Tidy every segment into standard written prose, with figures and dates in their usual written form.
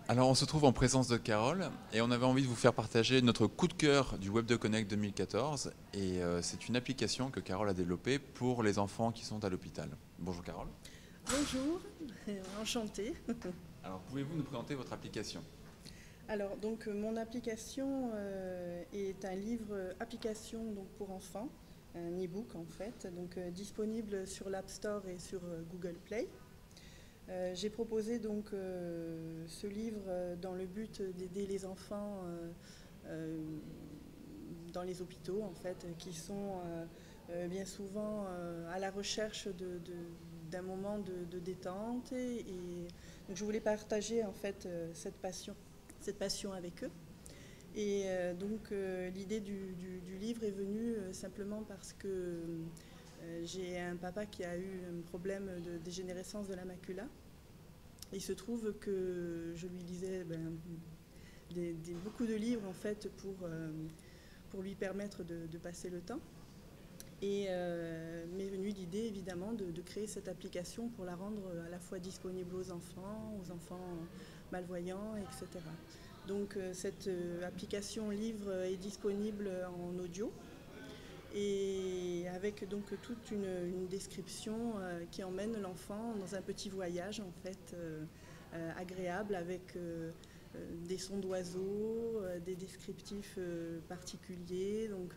Alors on se trouve en présence de Carole et on avait envie de vous faire partager notre coup de cœur du Web de Connect 2014 et c'est une application que Carole a développée pour les enfants qui sont à l'hôpital. Bonjour Carole. Bonjour, enchantée. Alors pouvez-vous nous présenter votre application? Alors donc mon application est un livre application donc, pour enfants, un e-book en fait, donc disponible sur l'App Store et sur Google Play. J'ai proposé donc ce livre dans le but d'aider les enfants dans les hôpitaux en fait, qui sont bien souvent à la recherche d'un moment de détente et donc je voulais partager en fait cette passion avec eux. Et donc l'idée du livre est venue simplement parce que j'ai un papa qui a eu un problème de dégénérescence de la macula. Il se trouve que je lui lisais beaucoup de livres en fait pour lui permettre de passer le temps. Et m'est venue l'idée évidemment de créer cette application pour la rendre à la fois disponible aux enfants malvoyants, etc. Donc cette application livre est disponible en audio et avec donc toute une description qui emmène l'enfant dans un petit voyage en fait agréable avec des sons d'oiseaux, des descriptifs particuliers. Donc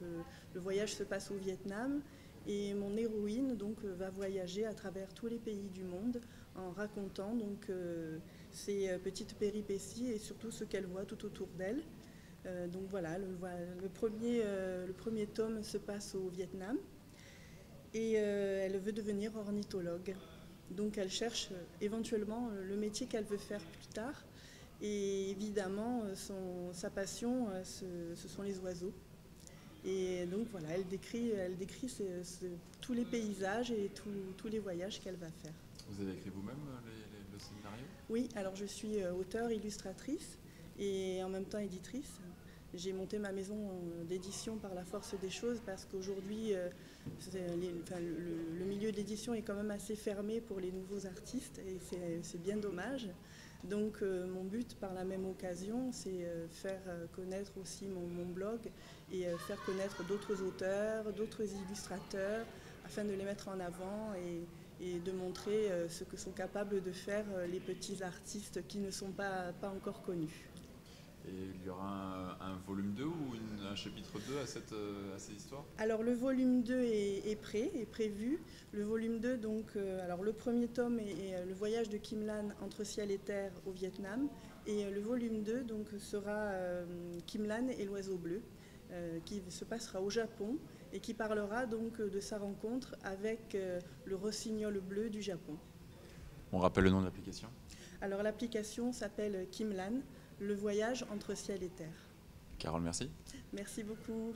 le voyage se passe au Vietnam et mon héroïne donc va voyager à travers tous les pays du monde en racontant donc ses petites péripéties et surtout ce qu'elle voit tout autour d'elle. Donc voilà, le premier tome se passe au Vietnam et elle veut devenir ornithologue. Donc elle cherche éventuellement le métier qu'elle veut faire plus tard. Et évidemment, sa passion, ce sont les oiseaux. Et donc voilà, elle décrit tous les paysages et tous les voyages qu'elle va faire. Vous avez écrit vous-même le scénario? Oui, alors je suis auteure, illustratrice et en même temps éditrice. J'ai monté ma maison d'édition par la force des choses parce qu'aujourd'hui, le milieu de l'édition est quand même assez fermé pour les nouveaux artistes et c'est bien dommage. Donc mon but par la même occasion, c'est faire connaître aussi mon blog et faire connaître d'autres auteurs, d'autres illustrateurs afin de les mettre en avant et de montrer ce que sont capables de faire les petits artistes qui ne sont pas encore connus. Et il y aura un volume 2 ou un chapitre 2 à cette histoire? Alors le volume 2 est prévu. Le volume 2, donc, alors le premier tome est le voyage de Kim Lan entre ciel et terre au Vietnam. Et le volume 2 donc, sera Kim Lan et l'oiseau bleu, qui se passera au Japon et qui parlera donc de sa rencontre avec le rossignol bleu du Japon. On rappelle le nom de l'application? Alors l'application s'appelle Kim Lan, le voyage entre ciel et terre. Carole, merci. Merci beaucoup.